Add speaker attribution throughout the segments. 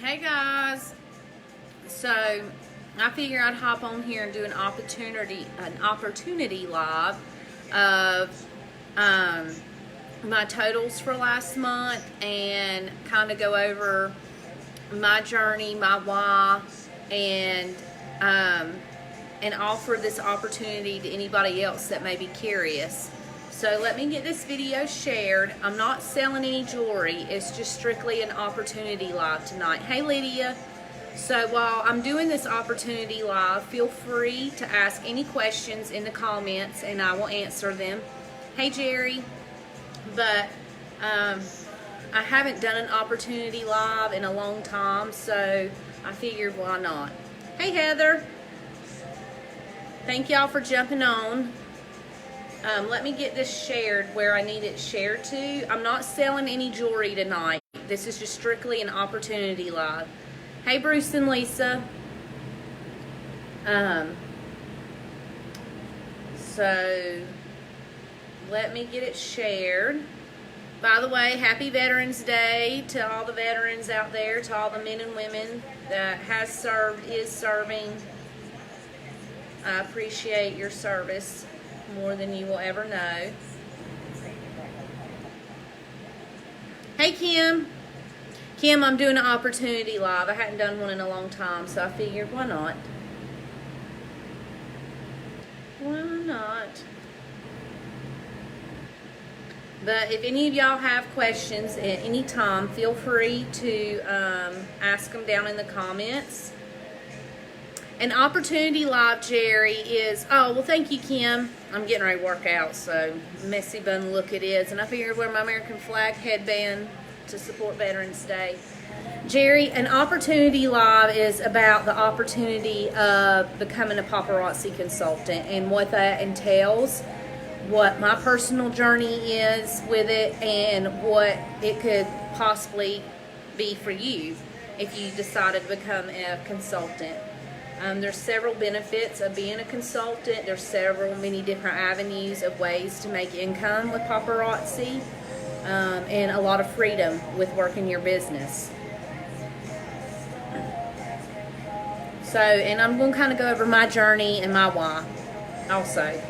Speaker 1: Hey guys, so I figure I'd hop on here and do an opportunity live of my totals for last month and kind of go over my journey, my why, and offer this opportunity to anybody else that may be curious. So let me get this video shared. I'm not selling any jewelry. It's just strictly an opportunity live tonight. Hey Lydia. So while I'm doing this opportunity live, feel free to ask any questions in the comments and I will answer them. Hey Jerry. But I haven't done an opportunity live in a long time, so I figured why not. Hey Heather. Thank y'all for jumping on. Let me get this shared where I need it shared to. I'm not selling any jewelry tonight. This is just strictly an opportunity live. Hey Bruce and Lisa. So let me get it shared. By the way, happy Veterans Day to all the veterans out there, to all the men and women that has served, is serving. I appreciate your service more than you will ever know. Hey Kim. Kim, I'm doing an opportunity live. I hadn't done one in a long time, so I figured why not? Why not? But if any of y'all have questions at any time, feel free to ask them down in the comments. An opportunity live, Jerry, is, oh, well, thank you, Kim. I'm getting ready to work out, so messy bun look it is. And I figured wear my American flag headband to support Veterans Day. Jerry, an opportunity live is about the opportunity of becoming a paparazzi consultant and what that entails, what my personal journey is with it, and what it could possibly be for you if you decided to become a consultant. There's several benefits of being a consultant. There's many different avenues of ways to make income with paparazzi, and a lot of freedom with working your business. So, and I'm going to kind of go over my journey and my why also.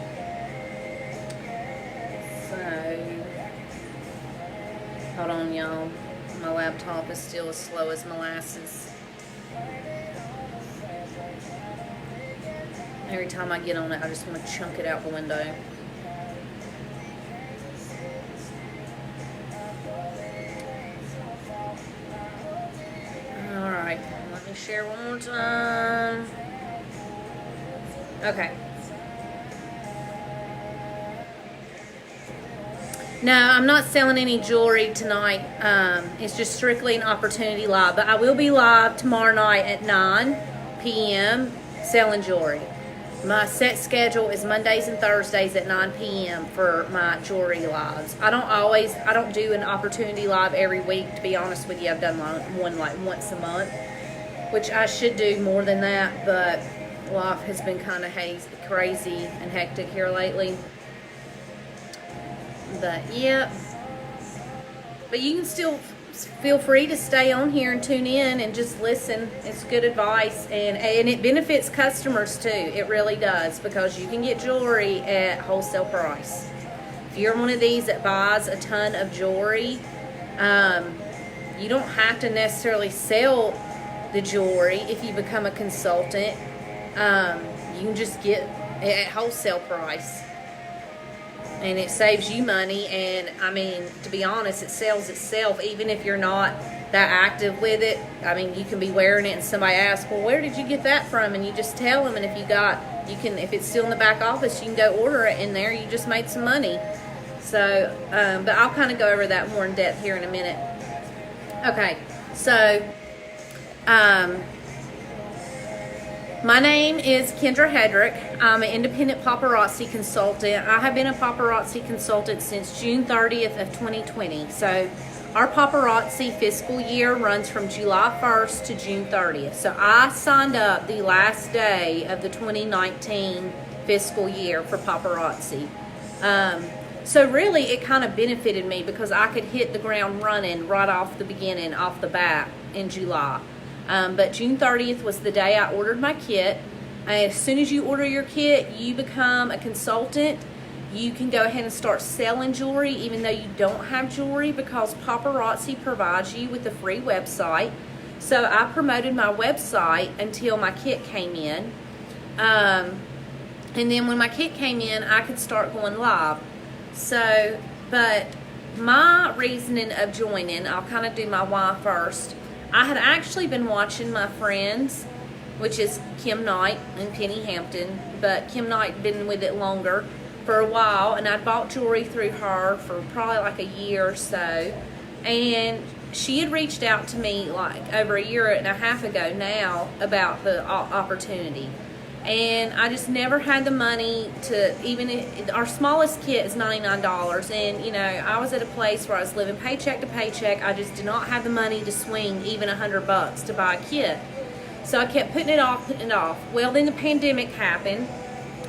Speaker 1: So, hold on y'all. My laptop is still as slow as molasses. Every time I get on it, I just want to chunk it out the window. Alright, let me share one more time. Okay. No, I'm not selling any jewelry tonight. It's just strictly an opportunity live. But I will be live tomorrow night at 9 p.m. selling jewelry. My set schedule is Mondays and Thursdays at 9 p.m. for my jewelry lives. I don't do an opportunity live every week, to be honest with you. I've done one like once a month, which I should do more than that, but life has been kind of crazy and hectic here lately. But yeah, but you can still feel free to stay on here and tune in and just listen. It's good advice, and it benefits customers too. It really does, because you can get jewelry at wholesale price. If you're one of these that buys a ton of jewelry, you don't have to necessarily sell the jewelry. If you become a consultant, you can just get it at wholesale price. And it saves you money, and I mean, to be honest, it sells itself, even if you're not that active with it. I mean, you can be wearing it and somebody asks, well, where did you get that from? And you just tell them, and if if it's still in the back office, you can go order it in there. You just made some money. So, but I'll kind of go over that more in depth here in a minute. Okay, so, my name is Kendra Hedrick. I'm an independent paparazzi consultant. I have been a paparazzi consultant since June 30th of 2020. So our paparazzi fiscal year runs from July 1st to June 30th. So I signed up the last day of the 2019 fiscal year for paparazzi. So really it kind of benefited me because I could hit the ground running right off the beginning, off the bat in July. But June 30th was the day I ordered my kit. As soon as you order your kit, you become a consultant. You can go ahead and start selling jewelry even though you don't have jewelry, because Paparazzi provides you with a free website. So I promoted my website until my kit came in. And then when my kit came in, I could start going live. So, but my reasoning of joining, I'll kind of do my why first. I had actually been watching my friends, which is Kim Knight and Penny Hampton, but Kim Knight been with it longer for a while, and I bought jewelry through her for probably like a year or so. And she had reached out to me like over a year and a half ago now about the opportunity. And I just never had the money to, even our smallest kit is $99. And, you know, I was at a place where I was living paycheck to paycheck. I just did not have the money to swing even $100 to buy a kit. So I kept putting it off. Well, then the pandemic happened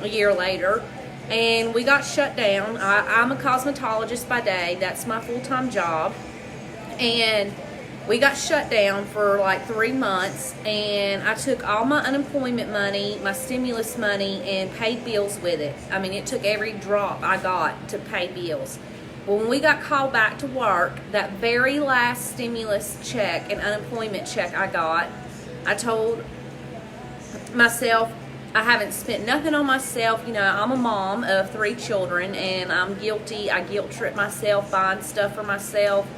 Speaker 1: a year later, and we got shut down. I'm a cosmetologist by day. That's my full-time job. And we got shut down for like 3 months, and I took all my unemployment money, my stimulus money, and paid bills with it. I mean, it took every drop I got to pay bills. Well, when we got called back to work, that very last stimulus check and unemployment check I got, I told myself, I haven't spent nothing on myself. You know, I'm a mom of 3 children, and I'm guilty. I guilt trip myself buying stuff for myself.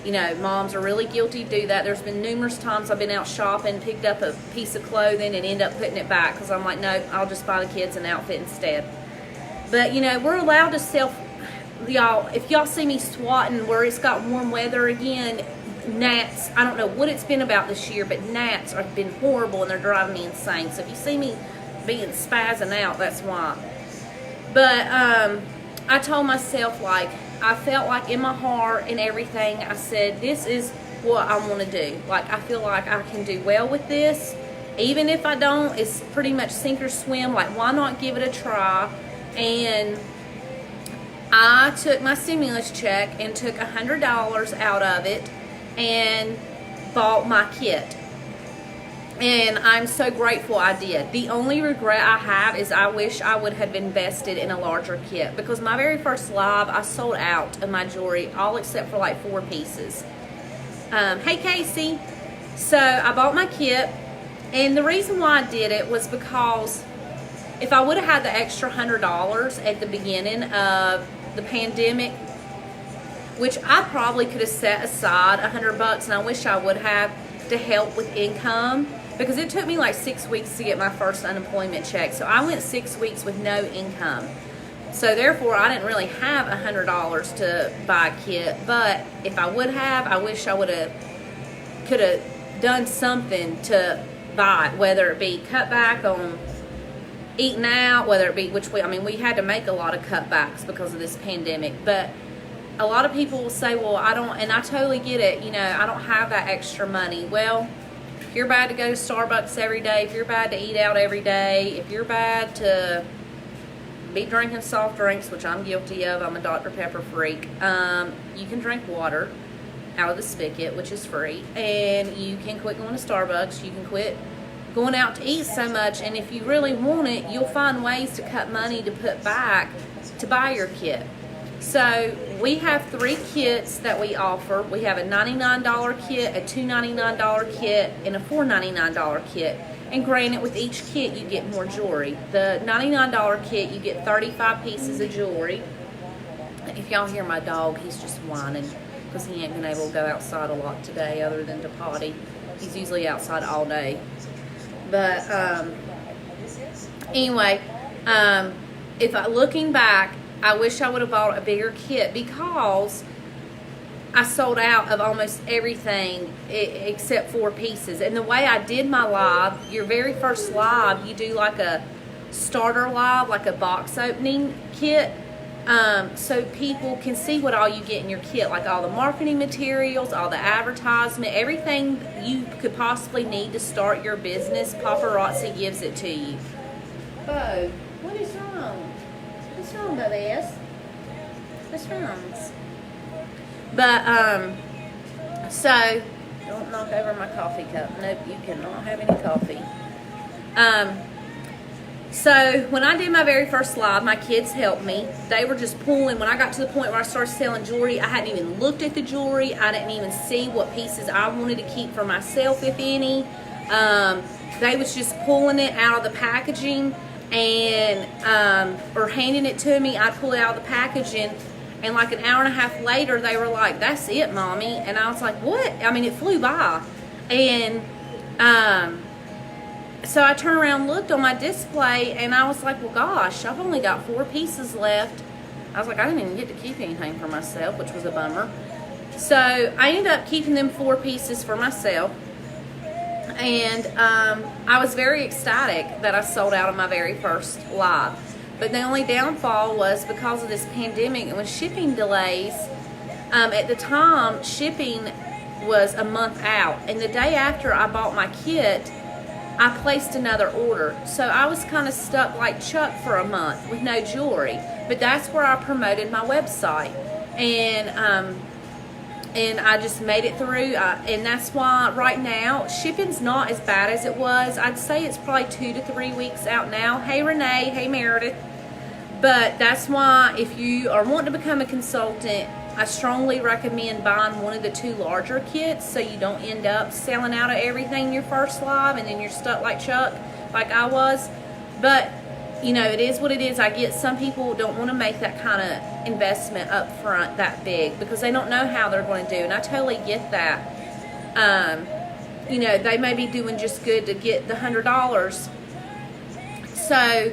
Speaker 1: You know, moms are really guilty to do that. There's been numerous times I've been out shopping, picked up a piece of clothing, and end up putting it back because I'm like, no, I'll just buy the kids an outfit instead. But, you know, we're allowed to y'all, if y'all see me swatting where it's got warm weather again, gnats, I don't know what it's been about this year, but gnats have been horrible and they're driving me insane. So if you see me being spazzing out, that's why. But I told myself, like, I felt like in my heart and everything, I said, this is what I want to do. Like, I feel like I can do well with this. Even if I don't, it's pretty much sink or swim. Like, why not give it a try? And I took my stimulus check and took $100 out of it and bought my kit. And I'm so grateful I did. The only regret I have is I wish I would have invested in a larger kit, because my very first live, I sold out of my jewelry, all except for like 4 pieces. Hey Casey. So I bought my kit, and the reason why I did it was because if I would have had the extra $100 at the beginning of the pandemic, which I probably could have set aside $100, and I wish I would have, to help with income, because it took me like 6 weeks to get my first unemployment check. So I went 6 weeks with no income. So therefore, I didn't really have $100 to buy a kit. But if I would have, I wish I could have done something to buy it, whether it be cut back on eating out, whether it be, we had to make a lot of cutbacks because of this pandemic. But a lot of people will say, well, I don't, and I totally get it, you know, I don't have that extra money. Well, if you're bad to go to Starbucks every day, if you're bad to eat out every day, if you're bad to be drinking soft drinks, which I'm guilty of, I'm a Dr. Pepper freak, you can drink water out of the spigot, which is free, and you can quit going to Starbucks, you can quit going out to eat so much, and if you really want it, you'll find ways to cut money to put back to buy your kit. So we have 3 kits that we offer. We have a $99 kit, a $299 kit, and a $499 kit. And granted, with each kit, you get more jewelry. The $99 kit, you get 35 pieces of jewelry. If y'all hear my dog, he's just whining because he ain't been able to go outside a lot today other than to potty. He's usually outside all day. But anyway, looking back, I wish I would have bought a bigger kit, because I sold out of almost everything except 4 pieces. And the way I did my live, your very first live, you do like a starter live, like a box opening kit, so people can see what all you get in your kit, like all the marketing materials, all the advertisement, everything you could possibly need to start your business. Paparazzi gives it to you. Bo, what is wrong? What's wrong, Bubbass? What's wrong? But, so Don't knock over my coffee cup. Nope, you cannot have any coffee. So when I did my very first live, my kids helped me. They were just pulling. When I got to the point where I started selling jewelry, I hadn't even looked at the jewelry. I didn't even see what pieces I wanted to keep for myself, if any. They was just pulling it out of the packaging and or handing it to me. I'd pull it out of the packaging, and like an hour and a half later, they were like, "That's it, Mommy." And I was like, "What?" I mean, it flew by. And so I turned around and looked on my display, and I was like, well, gosh, I've only got 4 pieces left. I was like, I didn't even get to keep anything for myself, which was a bummer. So I ended up keeping them 4 pieces for myself. And I was very ecstatic that I sold out of my very first live. But the only downfall was because of this pandemic and with shipping delays. At the time, shipping was a month out. And the day after I bought my kit, I placed another order. So I was kind of stuck like Chuck for a month with no jewelry. But that's where I promoted my website. And I just made it through. And that's why right now, shipping's not as bad as it was. I'd say it's probably 2 to 3 weeks out now. Hey, Renee. Hey, Meredith. But that's why if you are wanting to become a consultant, I strongly recommend buying one of the 2 larger kits so you don't end up selling out of everything your first live and then you're stuck like Chuck, like I was. But, you know, it is what it is. I get some people don't want to make that kind of investment up front that big because they don't know how they're going to do. And I totally get that. You know, they may be doing just good to get the $100. So,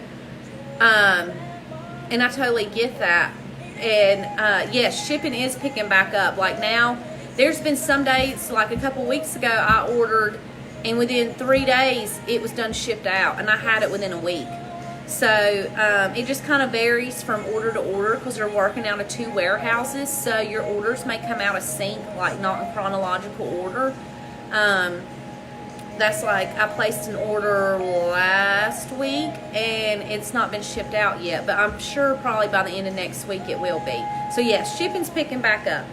Speaker 1: and I totally get that. And yes, shipping is picking back up. Like now, there's been some days, like a couple weeks ago, I ordered, and within 3 days, it was done shipped out, and I had it within a week. So it just kind of varies from order to order because they're working out of 2 warehouses. So your orders may come out of sync, like not in chronological order. That's like I placed an order last week and it's not been shipped out yet, but I'm sure probably by the end of next week it will be. So yes, shipping's picking back up,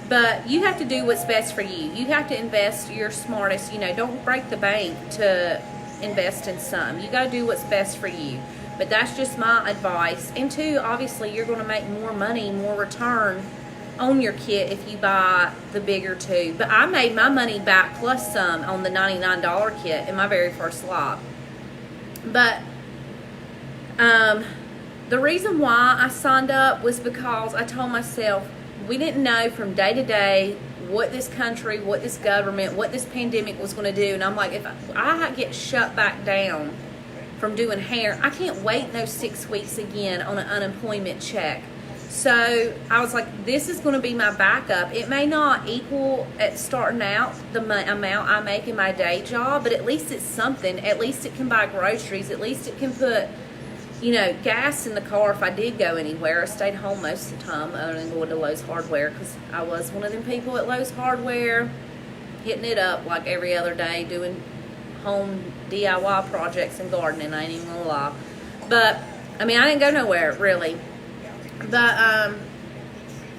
Speaker 1: but you have to do what's best for you. You have to invest your smartest. You know, don't break the bank to invest in some. You got to do what's best for you. But that's just my advice. And 2, obviously you're going to make more money, more return on your kit if you buy the bigger 2. But I made my money back plus some on the $99 kit in my very first lot. But the reason why I signed up was because I told myself we didn't know from day to day what this country, what this government, what this pandemic was going to do. And I'm like, if I get shut back down from doing hair, I can't wait no 6 weeks again on an unemployment check. So I was like, this is going to be my backup. It may not equal at starting out the amount I make in my day job, but at least it's something. At least it can buy groceries. At least it can put, you know, gas in the car if I did go anywhere. I stayed home most of the time other than going to Lowe's Hardware because I was one of them people at Lowe's Hardware hitting it up like every other day doing home DIY projects and gardening. I ain't even gonna lie. But, I mean, I didn't go nowhere, really. But,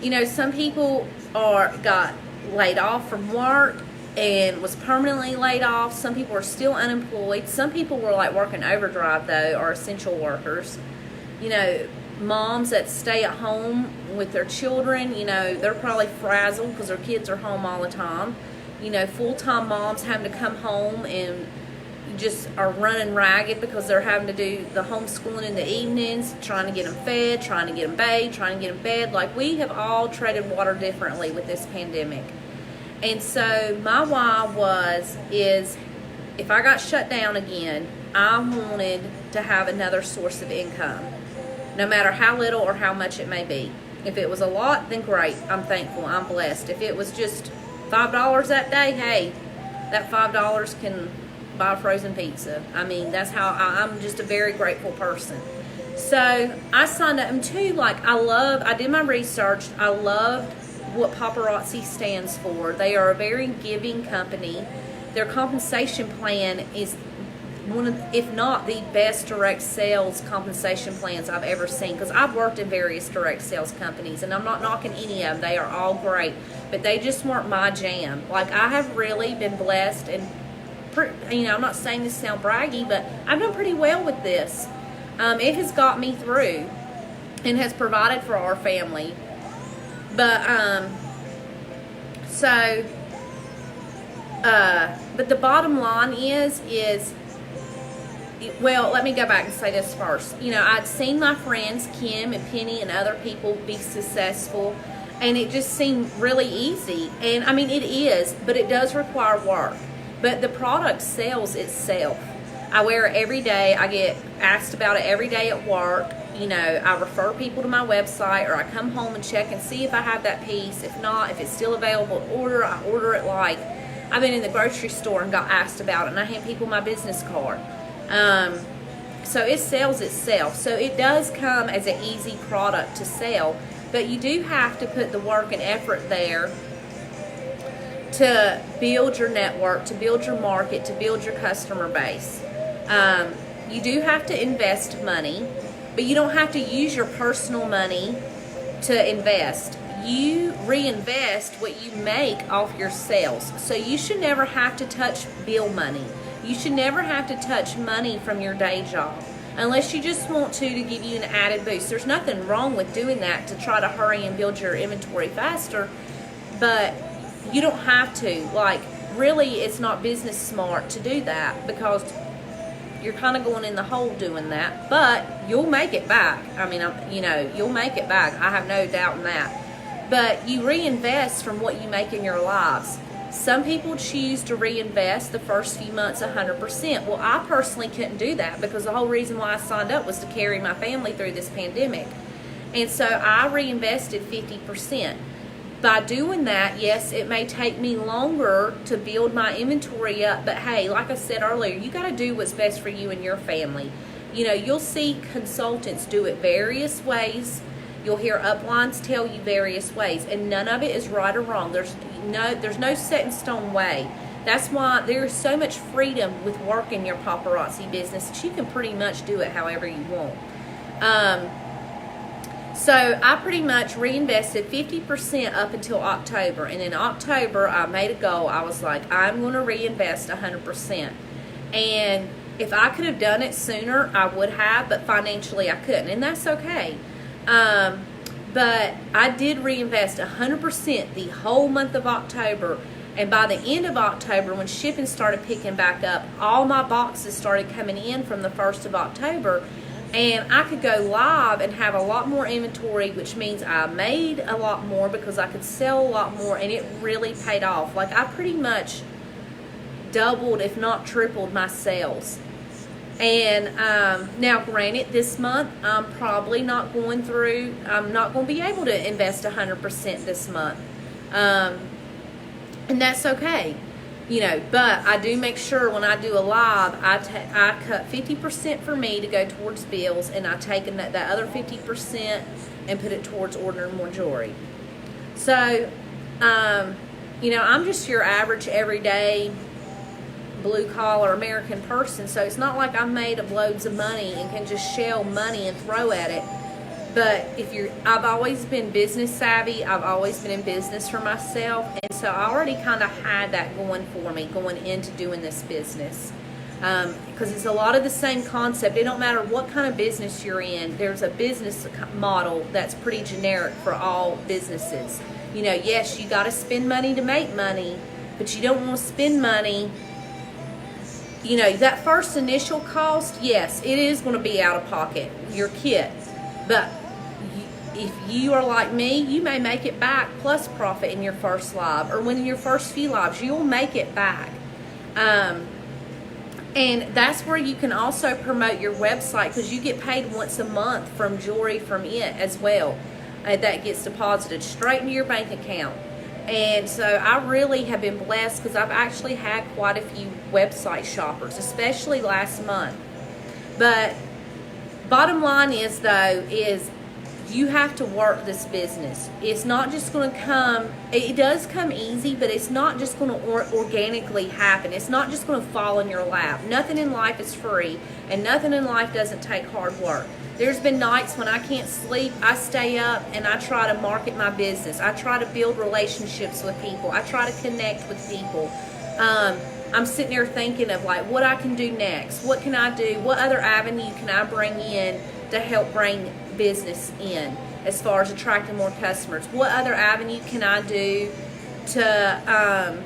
Speaker 1: you know, some people got laid off from work and was permanently laid off. Some people are still unemployed. Some people were like working overdrive, though, are essential workers. You know, moms that stay at home with their children, you know, they're probably frazzled because their kids are home all the time. You know, full-time moms having to come home and just are running ragged because they're having to do the homeschooling in the evenings, trying to get them fed, trying to get them bathed, trying to get them fed. Like, we have all treaded water differently with this pandemic. And so my why is if I got shut down again, I wanted to have another source of income, no matter how little or how much it may be. If it was a lot, then great. I'm thankful. I'm blessed. If it was just $5 that day, hey, that $5 can buy a frozen pizza. I mean, that's how I'm just a very grateful person. So I signed up, and 2, like, I did my research. I loved what Paparazzi stands for. They are a very giving company. Their compensation plan is one of, if not the best direct sales compensation plans I've ever seen, because I've worked in various direct sales companies, and I'm not knocking any of them. They are all great, but they just weren't my jam. Like, I have really been blessed, and I'm not saying this to sound braggy, but I've done pretty well with this. It has got me through and has provided for our family. But but the bottom line is well, let me go back and say this first. I'd seen my friends Kim and Penny and other people be successful, and it just seemed really easy. And I mean, it is, but it does require work. But the product sells itself. I wear it every day. I get asked about it every day at work. I refer people to my website, or I come home and check and see if I have that piece. If not, if it's still available to order, I order it. Like, I've been in the grocery store and got asked about it, and I hand people my business card. So it sells itself. So it does come as an easy product to sell, but you do have to put the work and effort there to build your network, to build your market, to build your customer base. You do have to invest money, but you don't have to use your personal money to invest. You reinvest what you make off your sales. So you should never have to touch bill money. You should never have to touch money from your day job, unless you just want to give you an added boost. There's nothing wrong with doing that to try to hurry and build your inventory faster, but you don't have to. Like, really, it's not business smart to do that, because you're kind of going in the hole doing that, but you'll make it back. I mean, you'll make it back. I have no doubt in that. But you reinvest from what you make in your lives. Some people choose to reinvest the first few months 100%. Well, I personally couldn't do that, because the whole reason why I signed up was to carry my family through this pandemic. And so I reinvested 50%. By doing that, yes, it may take me longer to build my inventory up, but hey, like I said earlier, you got to do what's best for you and your family. You'll see consultants do it various ways. You'll hear uplines tell you various ways, and none of it is right or wrong. There's no set in stone way. That's why there's so much freedom with working your paparazzi business that you can pretty much do it however you want. So I pretty much reinvested 50% up until October. And in October, I made a goal. I was like, I'm going to reinvest 100%. And if I could have done it sooner, I would have, but financially I couldn't. And that's okay. But I did reinvest 100% the whole month of October. And by the end of October, when shipping started picking back up, all my boxes started coming in from the 1st of October. And I could go live and have a lot more inventory, which means I made a lot more because I could sell a lot more, and it really paid off. Like, I pretty much doubled, if not tripled, my sales. And now, granted, this month I'm probably not going to be able to invest 100% this month. And that's okay. But I do make sure when I do a live, I cut 50% for me to go towards bills, and I take that other 50% and put it towards ordering more jewelry. So, I'm just your average, everyday, blue-collar American person, so it's not like I'm made of loads of money and can just shell money and throw at it. But I've always been business savvy. I've always been in business for myself. And so I already kind of had that going for me going into doing this business. Because it's a lot of the same concept. It don't matter what kind of business you're in. There's a business model that's pretty generic for all businesses. Yes, you got to spend money to make money, but you don't want to spend money. That first initial cost, yes, it is going to be out of pocket, your kit. But if you are like me, you may make it back plus profit in your first live, or when your first few lives, you'll make it back. And that's where you can also promote your website, because you get paid once a month from jewelry from it as well. That gets deposited straight into your bank account. And so I really have been blessed, because I've actually had quite a few website shoppers, especially last month. But bottom line is, though, is you have to work this business. It's not just going to come, it does come easy, but it's not just going to organically happen. It's not just going to fall in your lap. Nothing in life is free, and nothing in life doesn't take hard work. There's been nights when I can't sleep. I stay up and I try to market my business. I try to build relationships with people. I try to connect with people. I'm sitting there thinking of like what I can do next. What can I do? What other avenue can I bring in to help bring business in as far as attracting more customers? What other avenue can I do to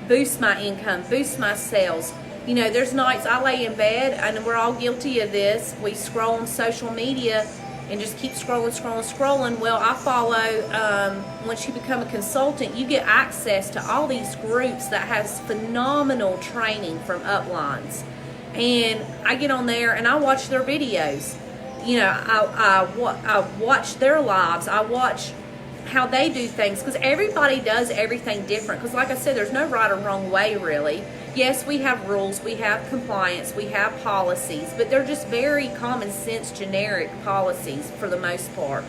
Speaker 1: boost my income, boost my sales? You know, there's nights I lay in bed, and we're all guilty of this. We scroll on social media and just keep scrolling. Well, I follow, once you become a consultant, you get access to all these groups that has phenomenal training from uplines. And I get on there and I watch their videos. You know, I watch their lives. I watch how they do things, because everybody does everything different. Because like I said, there's no right or wrong way, really. Yes, we have rules, we have compliance, we have policies, but they're just very common sense, generic policies for the most part.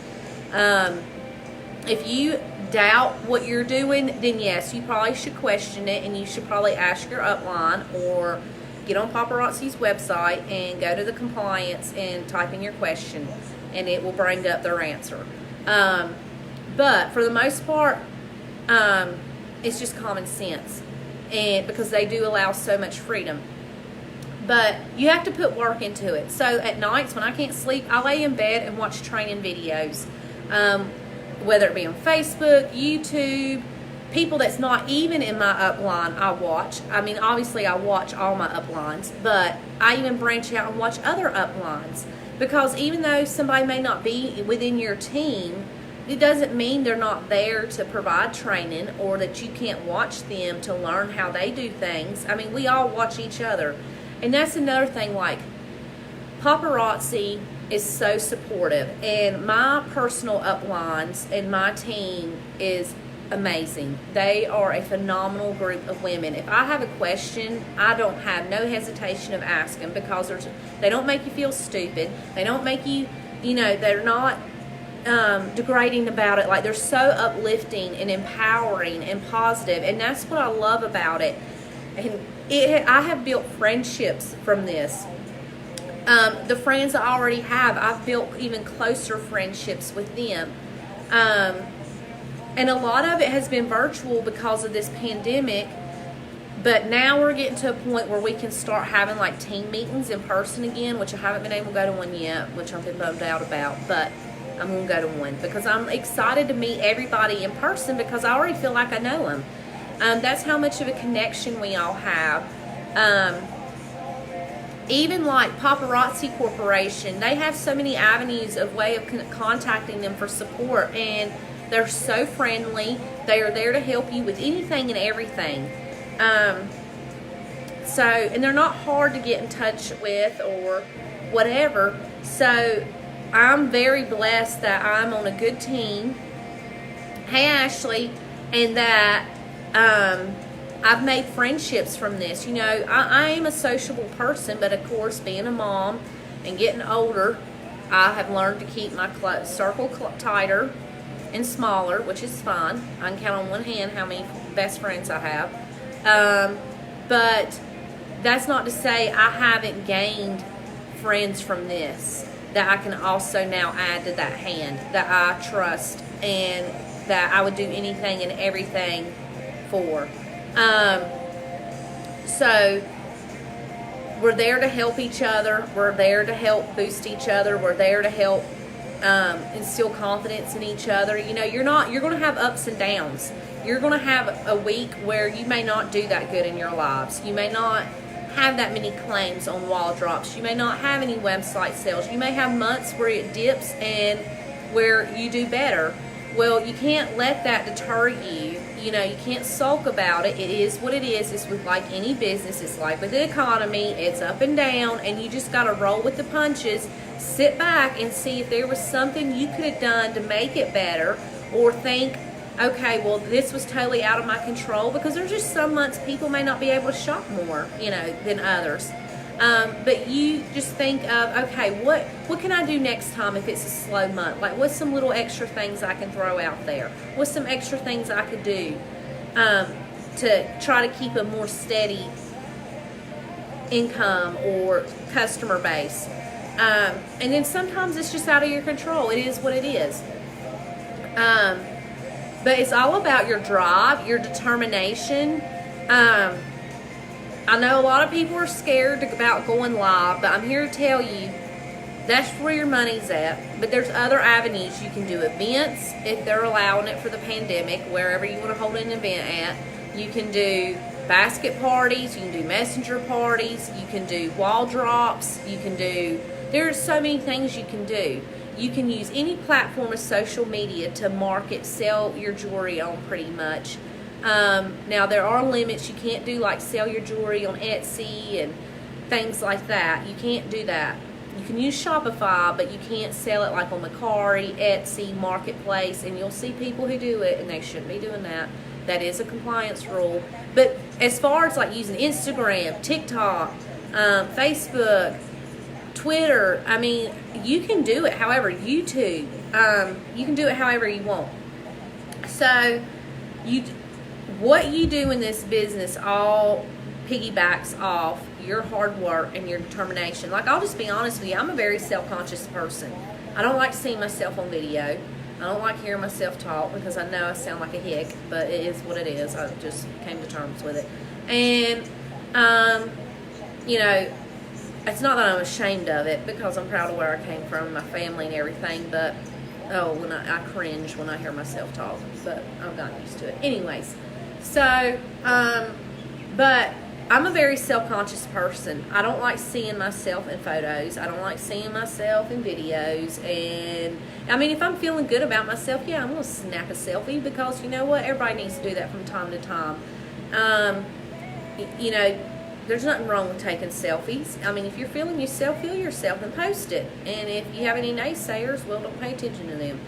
Speaker 1: If you doubt what you're doing, then yes, you probably should question it, and you should probably ask your upline or get on Paparazzi's website and go to the compliance and type in your question, and it will bring up their answer. But for the most part, it's just common sense, and because they do allow so much freedom. But you have to put work into it. So at nights when I can't sleep, I lay in bed and watch training videos, whether it be on Facebook, YouTube, people that's not even in my upline I watch. I mean, obviously I watch all my uplines, but I even branch out and watch other uplines, because even though somebody may not be within your team, it doesn't mean they're not there to provide training, or that you can't watch them to learn how they do things. I mean, we all watch each other. And that's another thing, like, Paparazzi is so supportive, and my personal uplines and my team is amazing. They are a phenomenal group of women. If I have a question, I don't have no hesitation of asking, because they don't make you feel stupid. They don't make you, you know, they're not degrading about it. Like, they're so uplifting and empowering and positive, and that's what I love about it. And I have built friendships from this. The friends I already have, I've built even closer friendships with them. And a lot of it has been virtual because of this pandemic, but now we're getting to a point where we can start having like team meetings in person again, which I haven't been able to go to one yet, which I've been bummed out about, but I'm going to go to one because I'm excited to meet everybody in person, because I already feel like I know them. That's how much of a connection we all have. Even like Paparazzi Corporation, they have so many avenues of way of contacting them for support, and they're so friendly. They are there to help you with anything and everything. And they're not hard to get in touch with or whatever. So I'm very blessed that I'm on a good team. Hey, Ashley, and that I've made friendships from this. You know, I am a sociable person, but of course, being a mom and getting older, I have learned to keep my circle tighter and smaller, which is fine. I can count on one hand how many best friends I have. But that's not to say I haven't gained friends from this that I can also now add to that hand, that I trust and that I would do anything and everything for. So we're there to help each other. We're there to help boost each other. We're there to help instill confidence in each other. You know, you're going to have ups and downs. You're going to have a week where you may not do that good in your lives. You may not have that many claims on wall drops. You may not have any website sales. You may have months where it dips and where you do better. Well, you can't let that deter you. You know, you can't sulk about it. It is what it is. It's with like any business. It's like with the economy. It's up and down, and you just got to roll with the punches. Sit back and see if there was something you could have done to make it better, or think, okay, well, this was totally out of my control, because there's just some months people may not be able to shop more, you know, than others. But you just think of, okay, what can I do next time if it's a slow month? Like, what's some little extra things I can throw out there? What's some extra things I could do to try to keep a more steady income or customer base? And then sometimes it's just out of your control. It is what it is. But it's all about your drive, your determination. I know a lot of people are scared about going live, but I'm here to tell you that's where your money's at. But there's other avenues. You can do events if they're allowing it for the pandemic, wherever you want to hold an event at. You can do basket parties, you can do messenger parties, you can do wall drops, there's so many things you can do. You can use any platform of social media to market, sell your jewelry on pretty much. Now there are limits. You can't do like sell your jewelry on Etsy and things like that. You can't do that. You can use Shopify, but you can't sell it like on Mercari, Etsy, Marketplace, and you'll see people who do it and they shouldn't be doing that. That is a compliance rule. But as far as like using Instagram, TikTok, Facebook, Twitter, I mean, you can do it however, YouTube, you can do it however you want. So what you do in this business all piggybacks off your hard work and your determination. Like, I'll just be honest with you, I'm a very self-conscious person. I don't like seeing myself on video. I don't like hearing myself talk because I know I sound like a hick, but it is what it is. I just came to terms with it. And, you know, it's not that I'm ashamed of it because I'm proud of where I came from, my family and everything, but, when I cringe when I hear myself talk, but I've gotten used to it. Anyways, so, but I'm a very self-conscious person. I don't like seeing myself in photos. I don't like seeing myself in videos. And, I mean, if I'm feeling good about myself, yeah, I'm going to snap a selfie because, you know what, everybody needs to do that from time to time. You know, there's nothing wrong with taking selfies. I mean, if you're feeling yourself, feel yourself and post it. And if you have any naysayers, well, don't pay attention to them.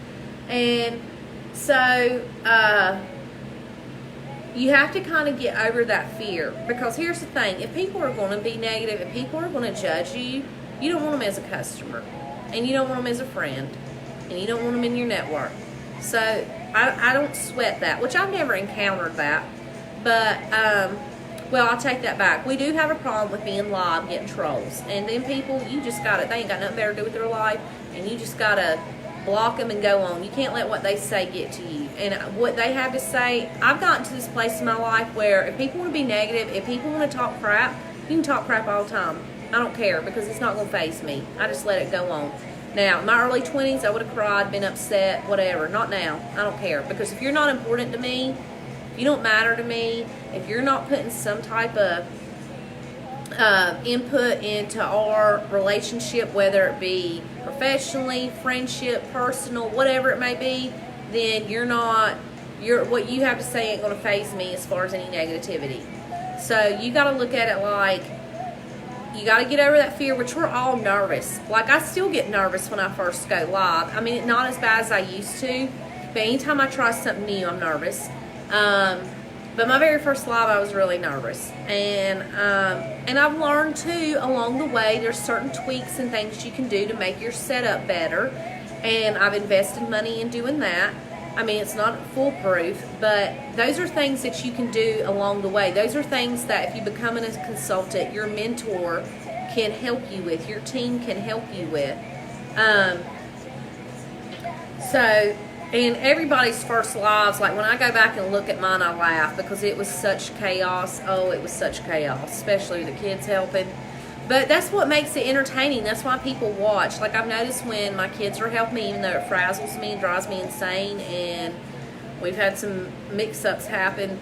Speaker 1: And so, you have to kind of get over that fear. Because here's the thing. If people are going to be negative, if people are going to judge you, you don't want them as a customer. And you don't want them as a friend. And you don't want them in your network. So, I don't sweat that. Which I've never encountered that. But, well, I'll take that back. We do have a problem with being live, getting trolls. And then people, you just got to, they ain't got nothing better to do with their life. And you just got to block them and go on. You can't let what they say get to you. And what they have to say, I've gotten to this place in my life where if people want to be negative, if people want to talk crap, you can talk crap all the time. I don't care because it's not going to faze me. I just let it go on. Now, in my early 20s, I would have cried, been upset, whatever. Not now. I don't care. Because if you're not important to me, if you don't matter to me, if you're not putting some type of input into our relationship, whether it be professionally, friendship, personal, whatever it may be, then what you have to say ain't going to faze me as far as any negativity. So you got to look at it like you got to get over that fear, which we're all nervous. Like, I still get nervous when I first go live. I mean, not as bad as I used to, but anytime I try something new, I'm nervous. But my very first live, I was really nervous. And I've learned, too, along the way, there's certain tweaks and things you can do to make your setup better. And I've invested money in doing that. I mean, it's not foolproof, but those are things that you can do along the way. Those are things that if you become a consultant, your mentor can help you with, your team can help you with. And everybody's first lives, like when I go back and look at mine, I laugh because it was such chaos. Oh, it was such chaos, especially the kids helping. But that's what makes it entertaining. That's why people watch. Like, I've noticed when my kids are helping me, even though it frazzles me and drives me insane, and we've had some mix-ups happen,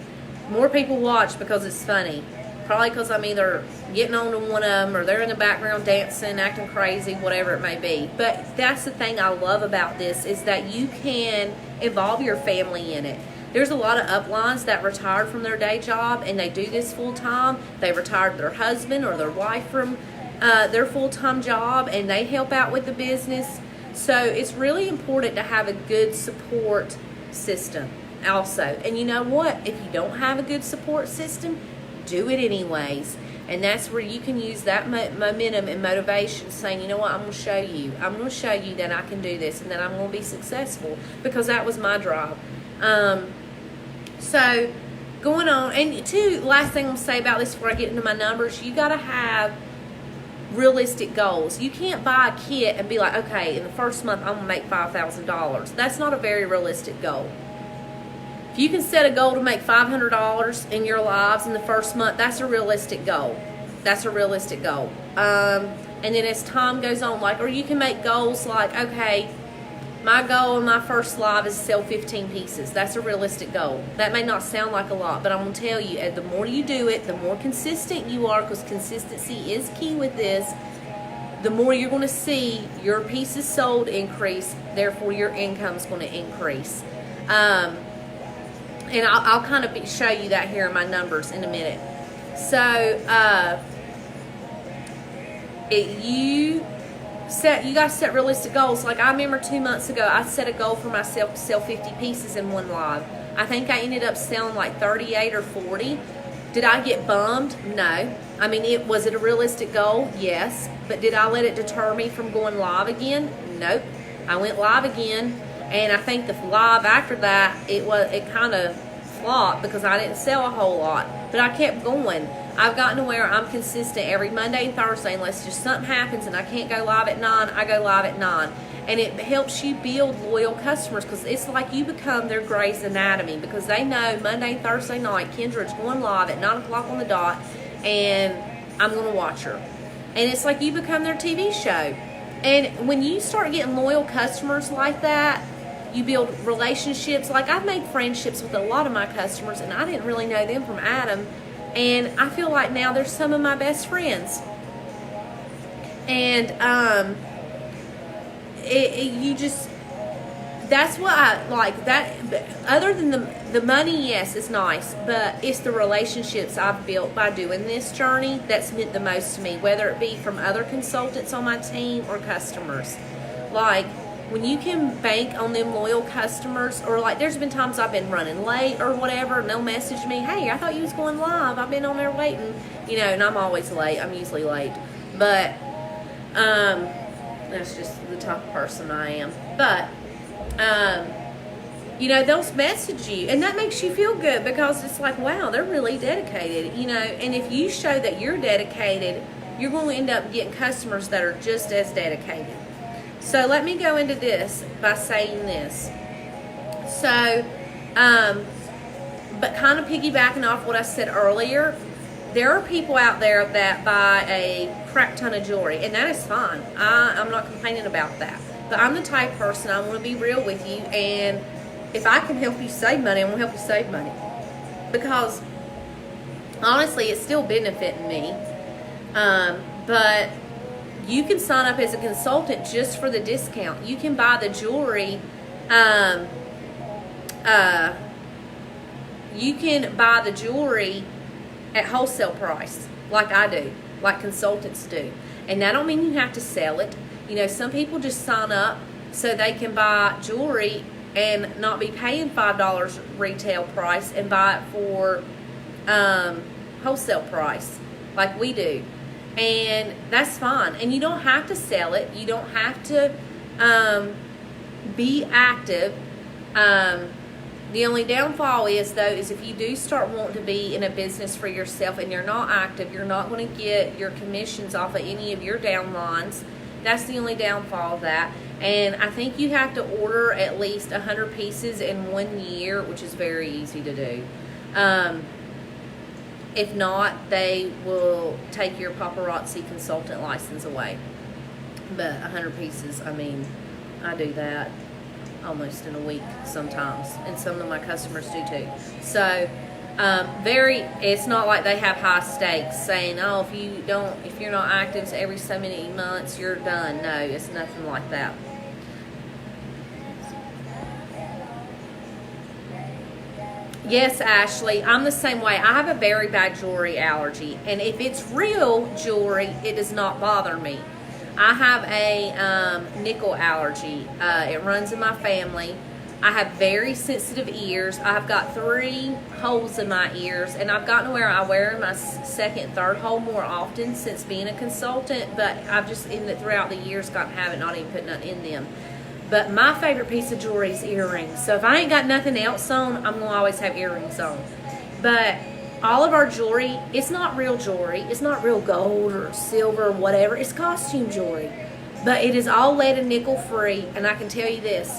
Speaker 1: more people watch because it's funny. Probably because I'm either getting on to one of them or they're in the background dancing, acting crazy, whatever it may be. But that's the thing I love about this is that you can involve your family in it. There's a lot of uplines that retired from their day job and they do this full time. They retired their husband or their wife from their full-time job and they help out with the business. So it's really important to have a good support system also. And you know what? If you don't have a good support system, do it anyways. And that's where you can use that momentum and motivation, saying, you know what, I'm going to show you. I'm going to show you that I can do this and that I'm going to be successful, because that was my drive. So going on, and two, last thing I'm going to say about this before I get into my numbers, you got to have realistic goals. You can't buy a kit and be like, okay, in the first month I'm going to make $5,000. That's not a very realistic goal. If you can set a goal to make $500 in your lives in the first month, that's a realistic goal. That's a realistic goal. And then as time goes on, like, or you can make goals like, okay, my goal in my first live is to sell 15 pieces. That's a realistic goal. That may not sound like a lot, but I'm going to tell you, the more you do it, the more consistent you are, because consistency is key with this, the more you're going to see your pieces sold increase, therefore your income is going to increase. And I'll kind of show you that here in my numbers in a minute. So, you guys set realistic goals. Like, I remember 2 months ago, I set a goal for myself to sell 50 pieces in one live. I think I ended up selling like 38 or 40. Did I get bummed? No. I mean, was it a realistic goal? Yes. But did I let it deter me from going live again? Nope. I went live again. And I think the live after that, it kind of flopped because I didn't sell a whole lot. But I kept going. I've gotten to where I'm consistent every Monday and Thursday, unless just something happens and I can't go live at 9, I go live at 9. And it helps you build loyal customers, because it's like you become their Grey's Anatomy, because they know Monday and Thursday night, Kendra's going live at 9 o'clock on the dot, and I'm going to watch her. And it's like you become their TV show. And when you start getting loyal customers like that, you build relationships. Like, I've made friendships with a lot of my customers, and I didn't really know them from Adam. And I feel like now they're some of my best friends. And that's what I like. That, other than the money, yes, it's nice, but it's the relationships I've built by doing this journey that's meant the most to me, whether it be from other consultants on my team or customers. Like, when you can bank on them loyal customers, or like there's been times I've been running late or whatever, and they'll message me, hey, I thought you was going live, I've been on there waiting, and I'm always late. I'm usually late, but that's just the type of person I am. But they'll message you, and that makes you feel good, because it's like, wow, they're really dedicated, and if you show that you're dedicated, you're going to end up getting customers that are just as dedicated. So let me go into this by saying this. So, but kind of piggybacking off what I said earlier, there are people out there that buy a crap ton of jewelry, and that is fine. I'm not complaining about that. But I'm the type of person, I want to be real with you, and if I can help you save money, I'm going to help you save money. Because, honestly, it's still benefiting me. But you can sign up as a consultant just for the discount. You can buy the jewelry. You can buy the jewelry at wholesale price, like I do, like consultants do. And that don't mean you have to sell it. Some people just sign up so they can buy jewelry and not be paying $5 retail price and buy it for wholesale price, like we do. And that's fine. And you don't have to sell it. You don't have to be active. The only downfall is if you do start wanting to be in a business for yourself and you're not active, you're not going to get your commissions off of any of your downlines. That's the only downfall of that. And I think you have to order at least 100 pieces in 1 year, which is very easy to do. If not, they will take your paparazzi consultant license away. But 100 pieces, I do that almost in a week sometimes, and some of my customers do too. So, it's not like they have high stakes saying, oh, if you're not active every so many months, you're done. No, it's nothing like that. Yes, Ashley, I'm the same way. I have a very bad jewelry allergy, and if it's real jewelry, it does not bother me. I have a nickel allergy. It runs in my family. I have very sensitive ears. I've got 3 holes in my ears, and I've gotten to where I wear my second, third hole more often since being a consultant, but I've just, throughout the years, gotten habit not even putting nothing in them. But my favorite piece of jewelry is earrings. So if I ain't got nothing else on, I'm going to always have earrings on. But all of our jewelry, it's not real jewelry. It's not real gold or silver or whatever. It's costume jewelry. But it is all lead and nickel free, and I can tell you this.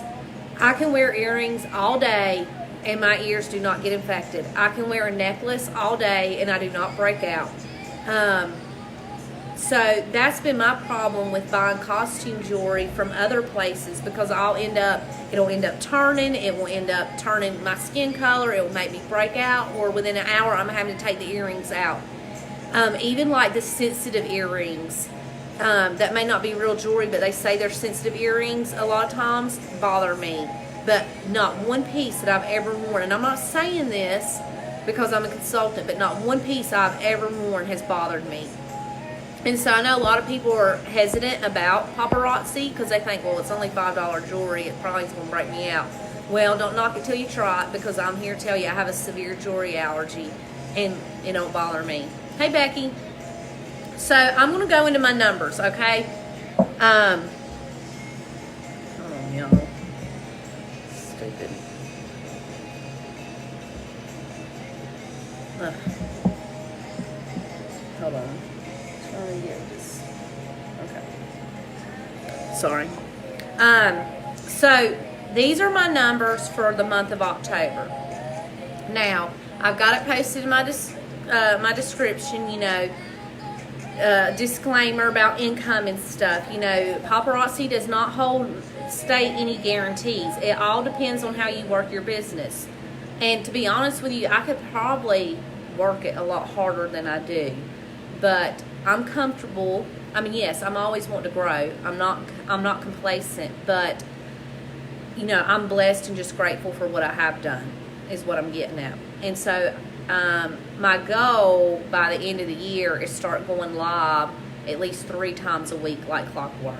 Speaker 1: I can wear earrings all day and my ears do not get infected. I can wear a necklace all day and I do not break out. So that's been my problem with buying costume jewelry from other places, because it'll end up turning, it will end up turning my skin color, it will make me break out, or within an hour I'm having to take the earrings out. Even like the sensitive earrings. That may not be real jewelry, but they say they're sensitive earrings a lot of times, bother me. But not one piece that I've ever worn, and I'm not saying this because I'm a consultant, but not one piece I've ever worn has bothered me. And so I know a lot of people are hesitant about paparazzi because they think, well, it's only $5 jewelry, it probably is going to break me out. Well, don't knock it till you try it, because I'm here to tell you I have a severe jewelry allergy and it don't bother me. Hey, Becky. So I'm going to go into my numbers, okay? Hold on, y'all. Stupid. Hold on. Trying to get this. Okay. Sorry. So these are my numbers for the month of October. Now, I've got it posted in my description, you know. Disclaimer about income and stuff. You know, paparazzi does not state any guarantees. It all depends on how you work your business. And to be honest with you, I could probably work it a lot harder than I do. But I'm comfortable. I mean, yes, I'm always wanting to grow. I'm not complacent, but you know, I'm blessed and just grateful for what I have done is what I'm getting at. And so my goal by the end of the year is start going live at least 3 times a week like clockwork,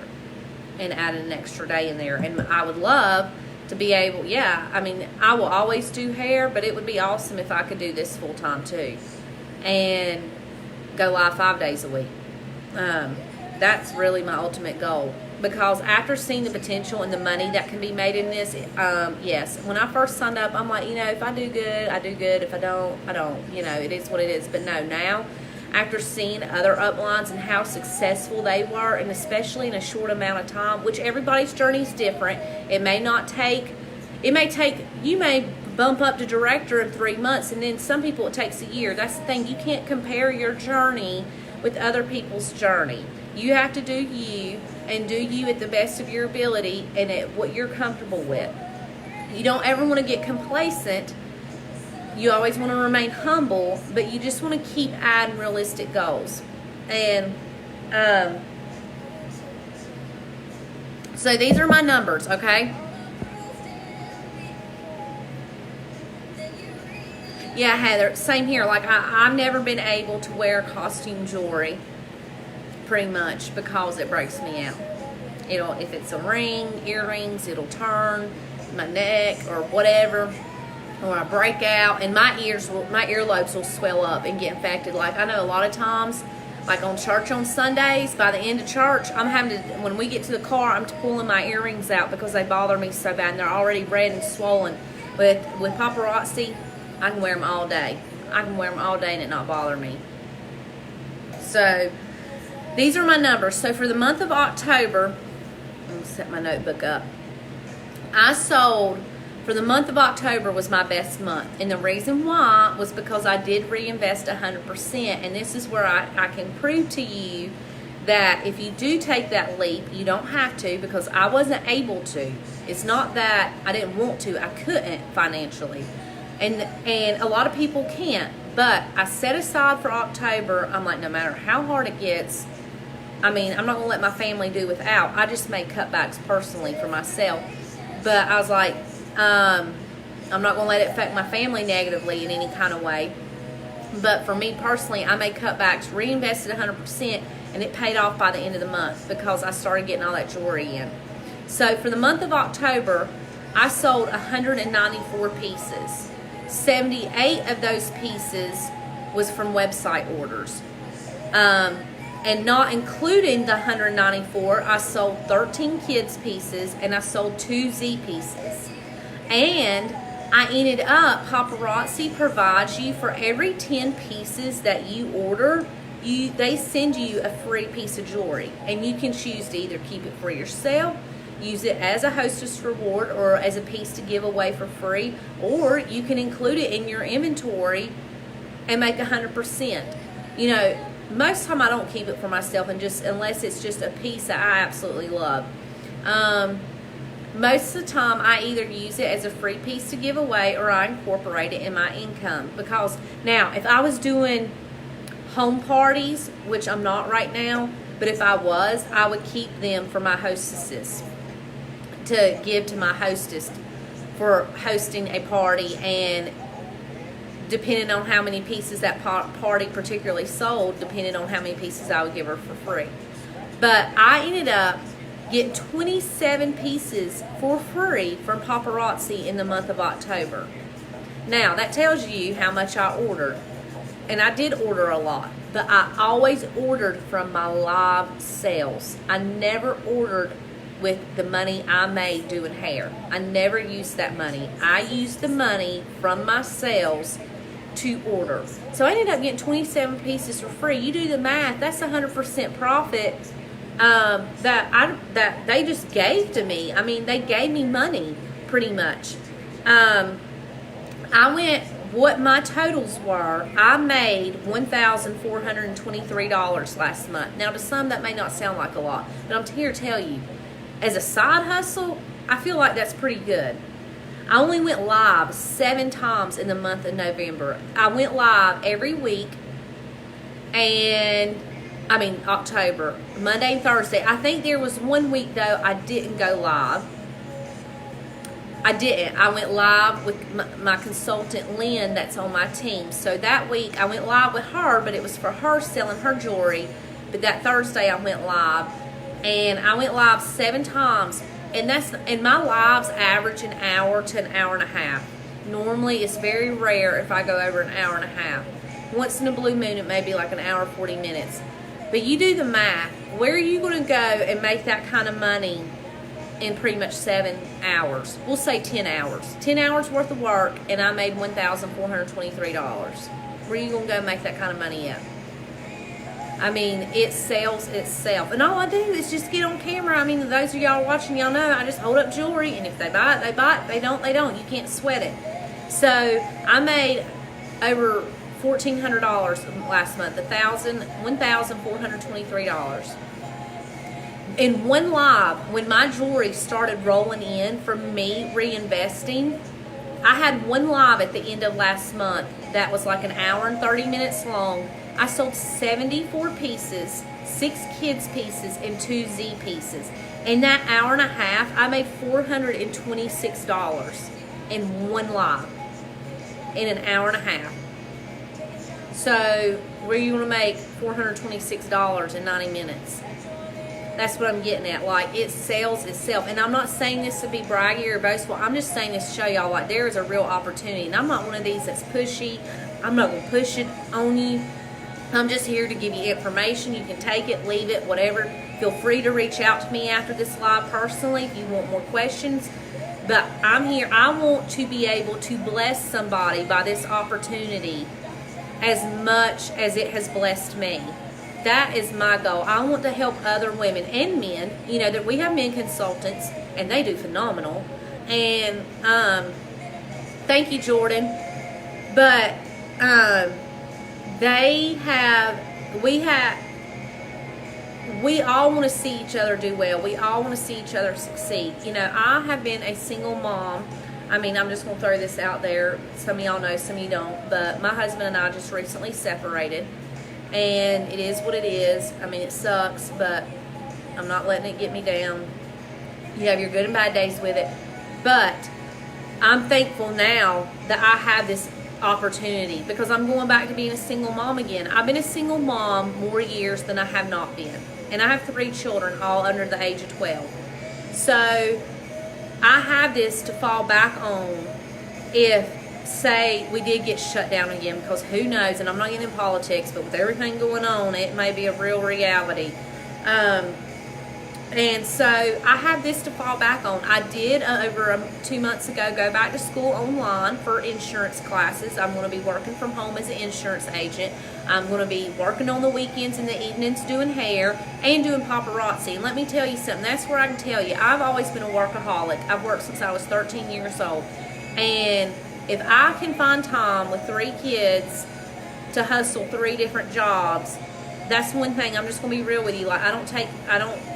Speaker 1: and add an extra day in there. And I would love to be able, I mean, I will always do hair, but it would be awesome if I could do this full time too and go live 5 days a week. That's really my ultimate goal, because after seeing the potential and the money that can be made in this, yes, when I first signed up, I'm like, you know, if I do good, I do good. If I don't, I don't. You know, it is what it is. But no, now, after seeing other uplines and how successful they were, and especially in a short amount of time, which everybody's journey is different. You may bump up to director in 3 months, and then some people it takes a year. That's the thing. You can't compare your journey with other people's journey. You have to do you, and do you at the best of your ability and at what you're comfortable with. You don't ever want to get complacent. You always want to remain humble, but you just want to keep adding realistic goals. And so these are my numbers, okay? Yeah, Heather, same here. Like, I've never been able to wear costume jewelry, pretty much, because it breaks me out. If it's a ring, earrings, it'll turn my neck or whatever, or I break out, and my earlobes will swell up and get infected. Like, I know a lot of times, like on church on Sundays, by the end of church, I'm having to, when we get to the car, I'm pulling my earrings out because they bother me so bad, and they're already red and swollen. With paparazzi, I can wear them all day. I can wear them all day and it not bother me. So these are my numbers. So for the month of October, I'm going to set my notebook up. I sold, for the month of October was my best month. And the reason why was because I did reinvest 100%. And this is where I can prove to you that if you do take that leap, you don't have to, because I wasn't able to. It's not that I didn't want to. I couldn't financially. And a lot of people can't. But I set aside for October, I'm like, no matter how hard it gets, I mean, I'm not going to let my family do without. I just made cutbacks personally for myself. But I was like, I'm not going to let it affect my family negatively in any kind of way. But for me personally, I made cutbacks, reinvested 100%, and it paid off by the end of the month because I started getting all that jewelry in. So for the month of October, I sold 194 pieces. 78 of those pieces was from website orders. And not including the 194, I sold 13 kids pieces and I sold 2 Z pieces. And I ended up, Paparazzi provides you for every 10 pieces that you order, they send you a free piece of jewelry. And you can choose to either keep it for yourself, use it as a hostess reward, or as a piece to give away for free, or you can include it in your inventory and make 100%. You know, most of the time I don't keep it for myself, and just unless it's just a piece that I absolutely love. Most of the time I either use it as a free piece to give away, or I incorporate it in my income. Because now, if I was doing home parties, which I'm not right now, but if I was, I would keep them for my hostesses, to give to my hostess for hosting a party. And depending on how many pieces that party particularly sold, depending on how many pieces I would give her for free. But I ended up getting 27 pieces for free from Paparazzi in the month of October. Now, that tells you how much I ordered. And I did order a lot, but I always ordered from my live sales. I never ordered with the money I made doing hair. I never used that money. I used the money from my sales to order. So I ended up getting 27 pieces for free. You do the math, that's 100% profit that they just gave to me. I mean, they gave me money pretty much. What my totals were, I made $1,423 last month. Now, to some, that may not sound like a lot, but I'm here to tell you, as a side hustle, I feel like that's pretty good. I only went live 7 times in the month of November. I went live every week, October, Monday and Thursday. I think there was one week, though, I didn't go live. I didn't. I went live with my consultant, Lynn, that's on my team. So that week, I went live with her, but it was for her selling her jewelry. But that Thursday, I went live. And I went live 7 times. And my lives average an hour to an hour and a half. Normally, it's very rare if I go over an hour and a half. Once in a blue moon, it may be like an hour, 40 minutes. But you do the math. Where are you going to go and make that kind of money in pretty much 7 hours? We'll say 10 hours. 10 hours worth of work, and I made $1,423. Where are you going to go make that kind of money at? I mean, it sells itself. And all I do is just get on camera. I mean, those of y'all watching, y'all know I just hold up jewelry, and if they buy it, they buy it. If they don't, they don't. You can't sweat it. So I made over $1,400 last month, $1,423. In one live, when my jewelry started rolling in from me reinvesting, I had one live at the end of last month that was like an hour and 30 minutes long. I sold 74 pieces, 6 kids pieces, and 2 Z pieces. In that hour and a half, I made $426 in one live in an hour and a half. So, where you want to make $426 in 90 minutes? That's what I'm getting at. Like, it sells itself. And I'm not saying this to be braggy or boastful. I'm just saying this to show y'all, like, there is a real opportunity. And I'm not one of these that's pushy. I'm not going to push it on you. I'm just here to give you information. You can take it, leave it, whatever. Feel free to reach out to me after this live personally if you want more questions. But I'm here. I want to be able to bless somebody by this opportunity as much as it has blessed me. That is my goal. I want to help other women and men. You know, that we have men consultants, and they do phenomenal. And thank you, Jordan. But we all want to see each other do well. We all want to see each other succeed. You know, I have been a single mom. I mean, I'm just going to throw this out there. Some of y'all know, some of you don't. But my husband and I just recently separated. And it is what it is. I mean, it sucks, but I'm not letting it get me down. You have your good and bad days with it. But I'm thankful now that I have this opportunity, because I'm going back to being a single mom again. I've been a single mom more years than I have not been. And I have 3 children, all under the age of 12. So I have this to fall back on if, say, we did get shut down again, because who knows, and I'm not getting in politics, but with everything going on, it may be a real reality. And so I have this to fall back on. I did, over 2 months ago, go back to school online for insurance classes. I'm going to be working from home as an insurance agent. I'm going to be working on the weekends and the evenings doing hair and doing paparazzi. And let me tell you something, that's where I can tell you, I've always been a workaholic. I've worked since I was 13 years old. And if I can find time with 3 kids to hustle 3 different jobs, that's one thing. I'm just going to be real with you. Like, I don't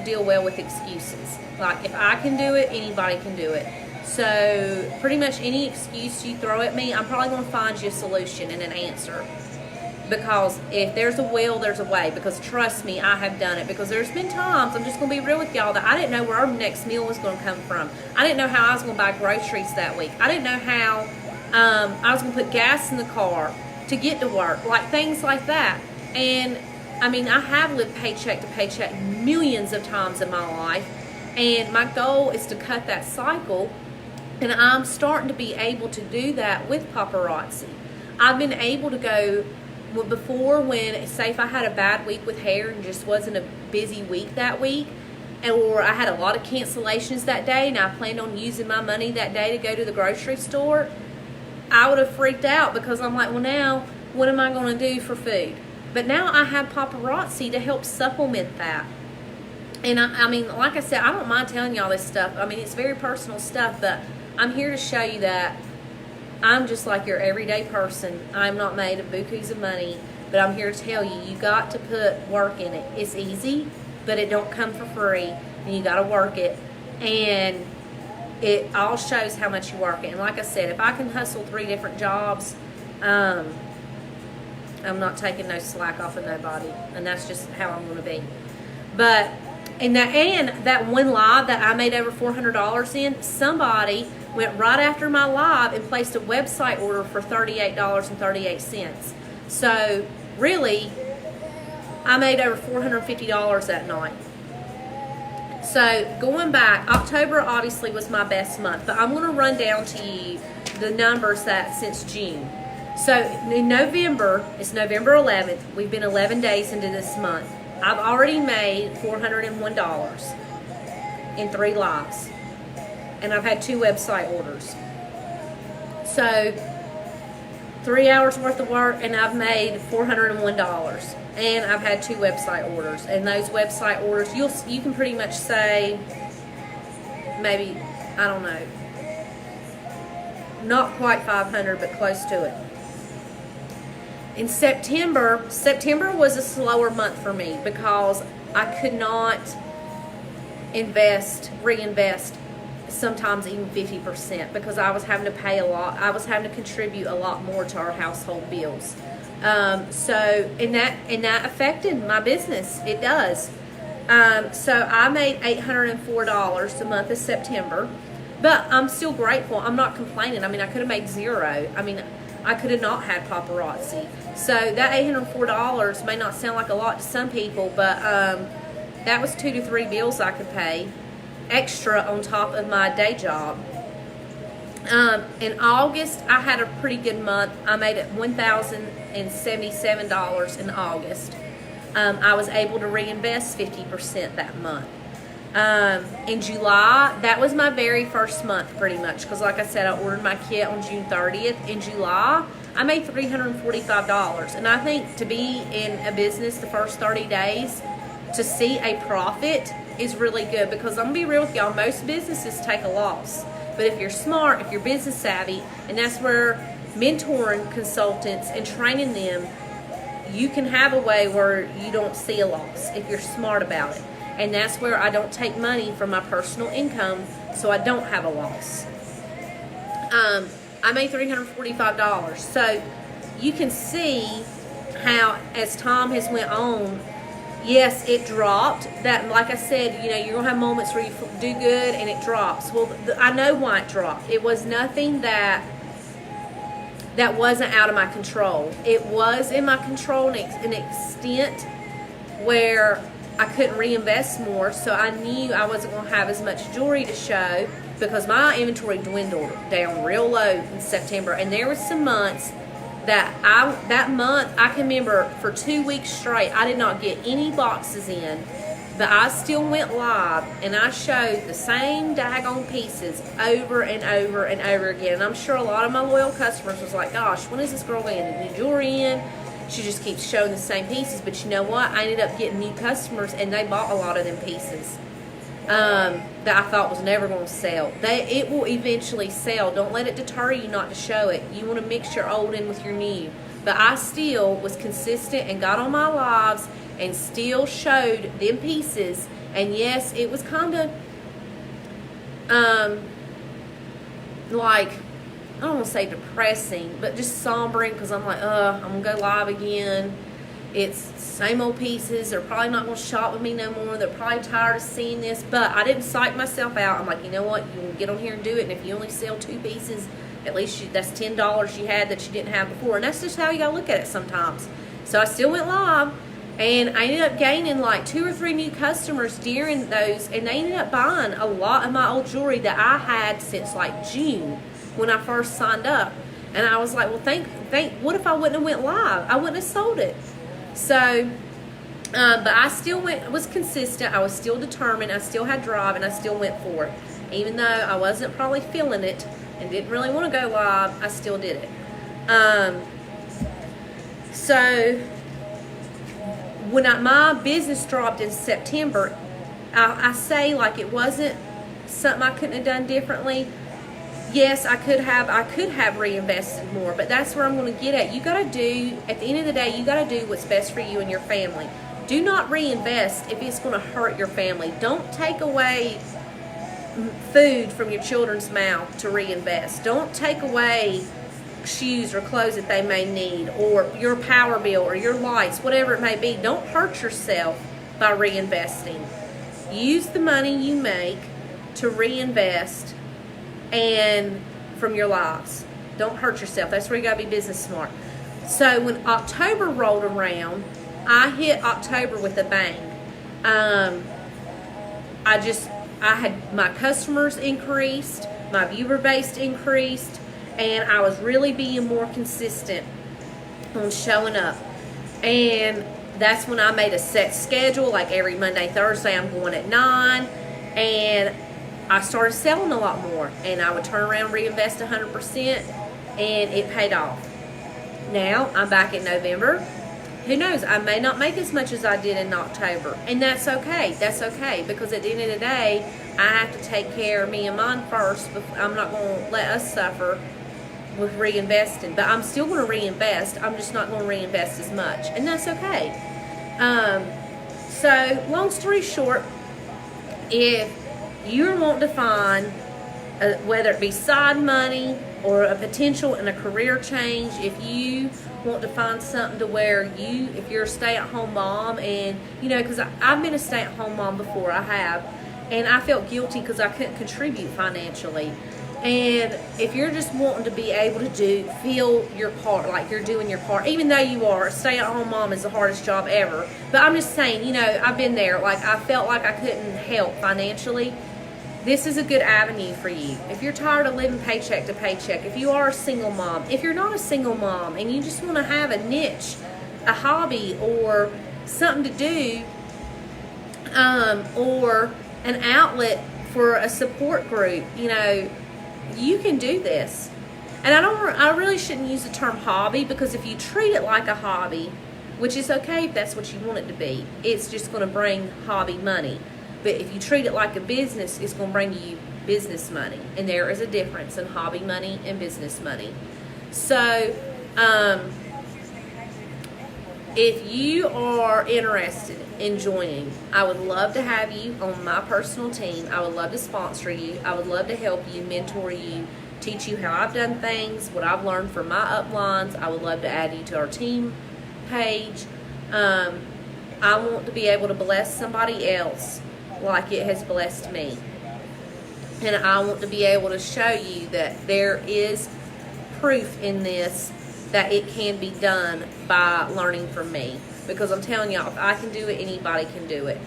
Speaker 1: deal well with excuses. Like, if I can do it, anybody can do it. So pretty much any excuse you throw at me, I'm probably going to find you a solution and an answer. Because if there's a will, there's a way. Because trust me, I have done it. Because there's been times, I'm just going to be real with y'all, that I didn't know where our next meal was going to come from. I didn't know how I was going to buy groceries that week. I didn't know how I was going to put gas in the car to get to work. Like, things like that. And I mean, I have lived paycheck to paycheck millions of times in my life, and my goal is to cut that cycle, and I'm starting to be able to do that with paparazzi. I've been able to go, before, when, say, if I had a bad week with hair and just wasn't a busy week that week, or I had a lot of cancellations that day and I planned on using my money that day to go to the grocery store, I would have freaked out, because I'm like, well, now what am I going to do for food? But now I have paparazzi to help supplement that. And I mean, like I said, I don't mind telling y'all this stuff. I mean, it's very personal stuff, but I'm here to show you that I'm just like your everyday person. I'm not made of bukus of money, but I'm here to tell you, you got to put work in it. It's easy, but it don't come for free, and you got to work it. And it all shows how much you work it. And like I said, if I can hustle 3 different jobs, I'm not taking no slack off of nobody, and that's just how I'm going to be. But and that one live that I made over $400 in, somebody went right after my live and placed a website order for $38.38. So really, I made over $450 that night. So going back, October obviously was my best month, but I'm going to run down to you the numbers that since June. So in November, it's November 11th. We've been 11 days into this month. I've already made $401 in 3 lives. And I've had 2 website orders. So 3 hours worth of work, and I've made $401. And I've had 2 website orders. And those website orders, you can pretty much say, maybe, I don't know, not quite 500, but close to it. In September was a slower month for me, because I could not reinvest, sometimes even 50%, because I was having to pay a lot. I was having to contribute a lot more to our household bills. And that affected my business. It does. So I made $804 the month of September, but I'm still grateful. I'm not complaining. I mean, I could have made 0. I mean, I could have not had paparazzi. So that $804 may not sound like a lot to some people, but that was 2 to 3 bills I could pay extra on top of my day job. In August, I had a pretty good month. I made it $1,077 in August. I was able to reinvest 50% that month. In July, that was my very first month pretty much, because like I said, I ordered my kit on June 30th. In July, I made $345. And I think to be in a business the first 30 days, to see a profit is really good, because I'm going to be real with y'all, most businesses take a loss. But if you're smart, if you're business savvy, and that's where mentoring consultants and training them, you can have a way where you don't see a loss if you're smart about it. And that's where I don't take money from my personal income, so I don't have a loss. I made $345. So you can see how, as time has went on, yes, it dropped. That, like I said, you know, you're going to have moments where you do good and it drops. Well, I know why it dropped. It was nothing that wasn't out of my control. It was in my control in an extent where I couldn't reinvest more, so I knew I wasn't going to have as much jewelry to show because my inventory dwindled down real low in September. And there was some months that month I can remember for 2 weeks straight I did not get any boxes in, but I still went live and I showed the same daggone pieces over and over and over again. And I'm sure a lot of my loyal customers was like, gosh, when is this girl getting the new jewelry in? She just keeps showing the same pieces. But you know what? I ended up getting new customers and they bought a lot of them pieces that I thought was never going to sell. It will eventually sell. Don't let it deter you not to show it. You want to mix your old in with your new. But I still was consistent and got on my lives and still showed them pieces. And yes, it was kind of like, I don't want to say depressing, but just sombering, because I'm like, I'm going to go live again. It's same old pieces. They're probably not going to shop with me no more. They're probably tired of seeing this. But I didn't psych myself out. I'm like, you know what? You can get on here and do it. And if you only sell 2 pieces, at least that's $10 you had that you didn't have before. And that's just how you got to look at it sometimes. So I still went live. And I ended up gaining like 2 or 3 new customers during those. And they ended up buying a lot of my old jewelry that I had since like June when I first signed up. And I was like, well, what if I wouldn't have went live? I wouldn't have sold it. So, but I still was consistent. I was still determined. I still had drive, and I still went for it. Even though I wasn't probably feeling it and didn't really want to go live, I still did it. So, when my business dropped in September, I say like it wasn't something I couldn't have done differently. Yes, I could have reinvested more, but that's where I'm going to get at. You got to do, at the end of the day, you got to do what's best for you and your family. Do not reinvest if it's going to hurt your family. Don't take away food from your children's mouth to reinvest. Don't take away shoes or clothes that they may need, or your power bill or your lights, whatever it may be. Don't hurt yourself by reinvesting. Use the money you make to reinvest and from your lives. Don't hurt yourself. That's where you gotta be business smart. So when October rolled around, I hit October with a bang. I had my customers increased, my viewer base increased, and I was really being more consistent on showing up. And that's when I made a set schedule, like every Monday, Thursday I'm going at 9, and I started selling a lot more, and I would turn around and reinvest 100%, and it paid off. Now, I'm back in November. Who knows? I may not make as much as I did in October, and that's okay. That's okay, because at the end of the day, I have to take care of me and mine first. I'm not going to let us suffer with reinvesting, but I'm still going to reinvest. I'm just not going to reinvest as much, and that's okay. So, long story short, if you're wanting to find, whether it be side money or a potential in a career change, if you want to find something to where if you're a stay-at-home mom, and, because I've been a stay-at-home mom before, I have, and I felt guilty because I couldn't contribute financially. And if you're just wanting to be able to feel your part, like you're doing your part, even though you are, a stay-at-home mom is the hardest job ever. But I'm just saying, I've been there. Like, I felt like I couldn't help financially. This is a good avenue for you. If you're tired of living paycheck to paycheck, if you are a single mom, if you're not a single mom and you just want to have a niche, a hobby, or something to do, or an outlet for a support group, you can do this. And I really shouldn't use the term hobby, because if you treat it like a hobby, which is okay if that's what you want it to be, it's just going to bring hobby money. But if you treat it like a business, it's going to bring you business money. And there is a difference in hobby money and business money. So, if you are interested in joining, I would love to have you on my personal team. I would love to sponsor you. I would love to help you, mentor you, teach you how I've done things, what I've learned from my uplines. I would love to add you to our team page. I want to be able to bless somebody else like it has blessed me. And I want to be able to show you that there is proof in this that it can be done by learning from me. Because I'm telling y'all, if I can do it, anybody can do it.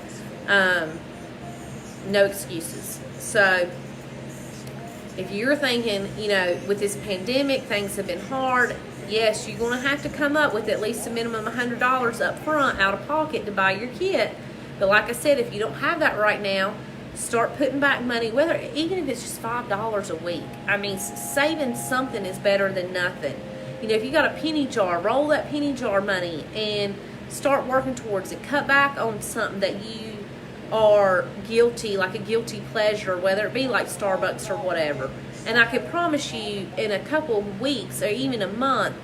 Speaker 1: No excuses. So if you're thinking, you know, with this pandemic, things have been hard, yes, you're going to have to come up with at least a minimum of $100 up front out of pocket to buy your kit. But like I said, if you don't have that right now, start putting back money, even if it's just $5 a week. I mean, saving something is better than nothing. You know, if you got a penny jar, roll that penny jar money and start working towards it. Cut back on something that you are guilty, like a guilty pleasure, whether it be like Starbucks or whatever. And I can promise you, in a couple of weeks or even a month,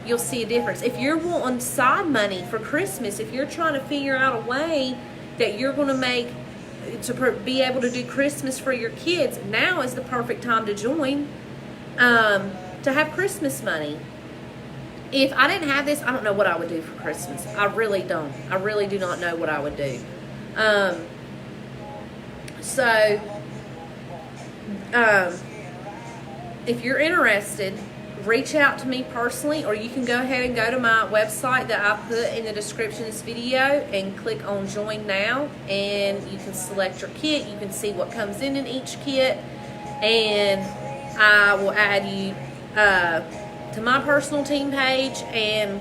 Speaker 1: you'll see a difference. If you're wanting side money for Christmas, if you're trying to figure out a way that you're going to make to be able to do Christmas for your kids, now is the perfect time to join, to have Christmas money. If I didn't have this, I don't know what I would do for Christmas. I really don't. I really do not know what I would do. If you're interested, reach out to me personally, or you can go ahead and go to my website that I put in the description of this video and click on Join Now, and you can select your kit. You can see what comes in each kit, and I will add you to my personal team page, and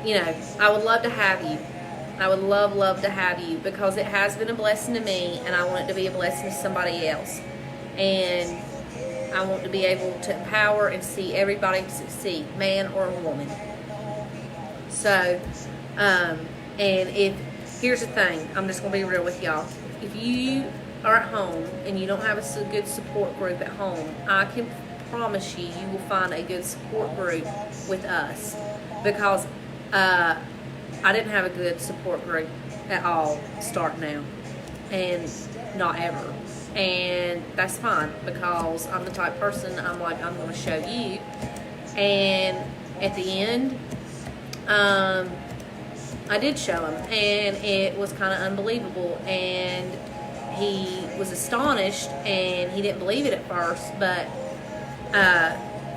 Speaker 1: you know, I would love to have you. I would love to have you, because it has been a blessing to me, and I want it to be a blessing to somebody else. And I want to be able to empower and see everybody succeed, man or woman. So, and here's the thing, I'm just going to be real with y'all. If you are at home and you don't have a good support group at home, I can promise you, you will find a good support group with us. Because I didn't have a good support group at all starting out, and not ever. And that's fine, because I'm the type of person, I'm like, I'm going to show you. And at the end, I did show him, and it was kind of unbelievable, and he was astonished, and he didn't believe it at first, but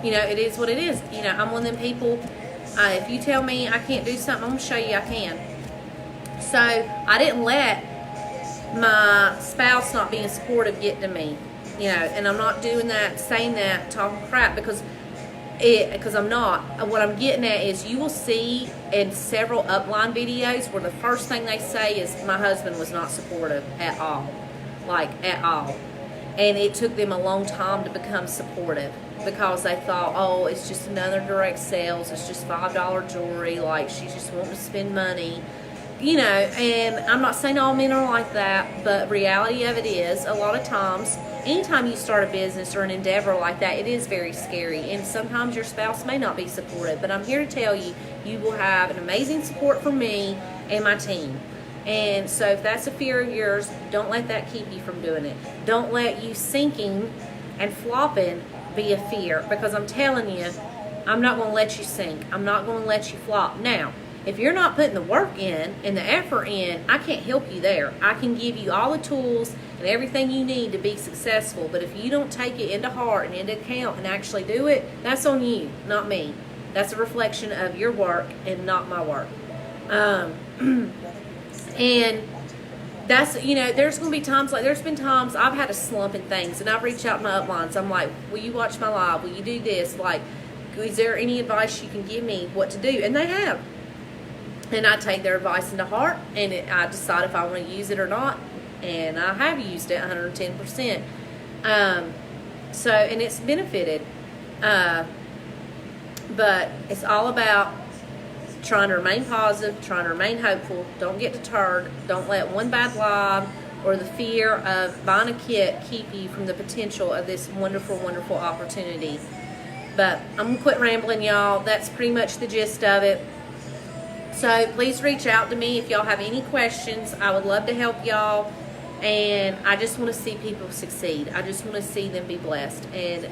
Speaker 1: you know, it is what it is. You know, I'm one of them people, if you tell me I can't do something, I'm going to show you I can. So I didn't let my spouse not being supportive get to me, you know, and I'm not doing that, saying that, talking crap, because I'm not. What I'm getting at is, you will see in several upline videos where the first thing they say is, my husband was not supportive at all, like at all. And it took them a long time to become supportive, because they thought, oh, it's just another direct sales, it's just $5 jewelry, like she's just wanting to spend money, you know. And I'm not saying all men are like that, but reality of it is, a lot of times, anytime you start a business or an endeavor like that, it is very scary, and sometimes your spouse may not be supportive. But I'm here to tell you, you will have an amazing support from me and my team. And so if that's a fear of yours, don't let that keep you from doing it. Don't let you sinking and flopping be a fear, because I'm telling you, I'm not going to let you sink. I'm not going to let you flop. Now, if you're not putting the work in and the effort in, I can't help you there. I can give you all the tools and everything you need to be successful, but if you don't take it into heart and into account and actually do it, that's on you, not me. That's a reflection of your work and not my work. And that's, you know, there's going to be times, like there's been times I've had a slump in things, and I've reached out to my uplines. I'm like, will you watch my live? Will you do this? Like, is there any advice you can give me what to do? And they have. And I take their advice into heart, and I decide if I want to use it or not. And I have used it 110%. So, and it's benefited. But it's all about trying to remain positive, trying to remain hopeful. Don't get deterred. Don't let one bad lie or the fear of buying a kit keep you from the potential of this wonderful, wonderful opportunity. But I'm going to quit rambling, y'all. That's pretty much the gist of it. So please reach out to me if y'all have any questions. I would love to help y'all. And I just want to see people succeed. I just want to see them be blessed. And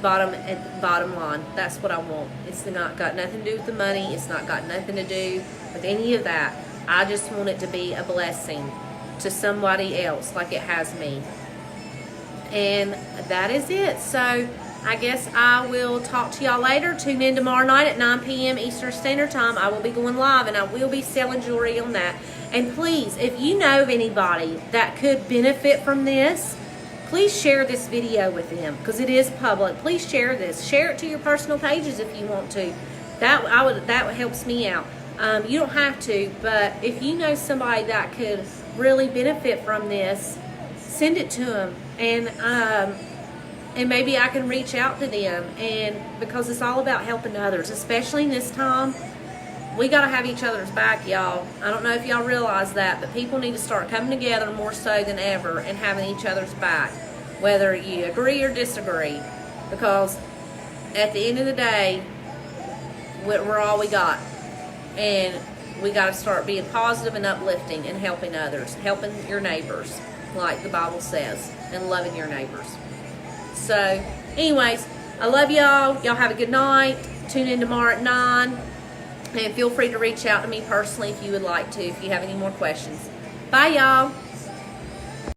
Speaker 1: bottom line, that's what I want. It's not got nothing to do with the money. It's not got nothing to do with any of that. I just want it to be a blessing to somebody else like it has me. And that is it. So I guess I will talk to y'all later. Tune in tomorrow night at 9 p.m. Eastern Standard Time. I will be going live, and I will be selling jewelry on that. And please, if you know of anybody that could benefit from this, please share this video with them, because it is public. Please share this. Share it to your personal pages if you want to. That helps me out. You don't have to, but if you know somebody that could really benefit from this, send it to them, and maybe I can reach out to them. And because it's all about helping others, especially in this time, we got to have each other's back, y'all. I don't know if y'all realize that, but people need to start coming together more so than ever and having each other's back, whether you agree or disagree, because at the end of the day, we're all we got. And we got to start being positive and uplifting and helping others, helping your neighbors, like the Bible says, and loving your neighbors. So, anyways, I love y'all. Y'all have a good night. Tune in tomorrow at 9. And feel free to reach out to me personally if you would like to, if you have any more questions. Bye, y'all.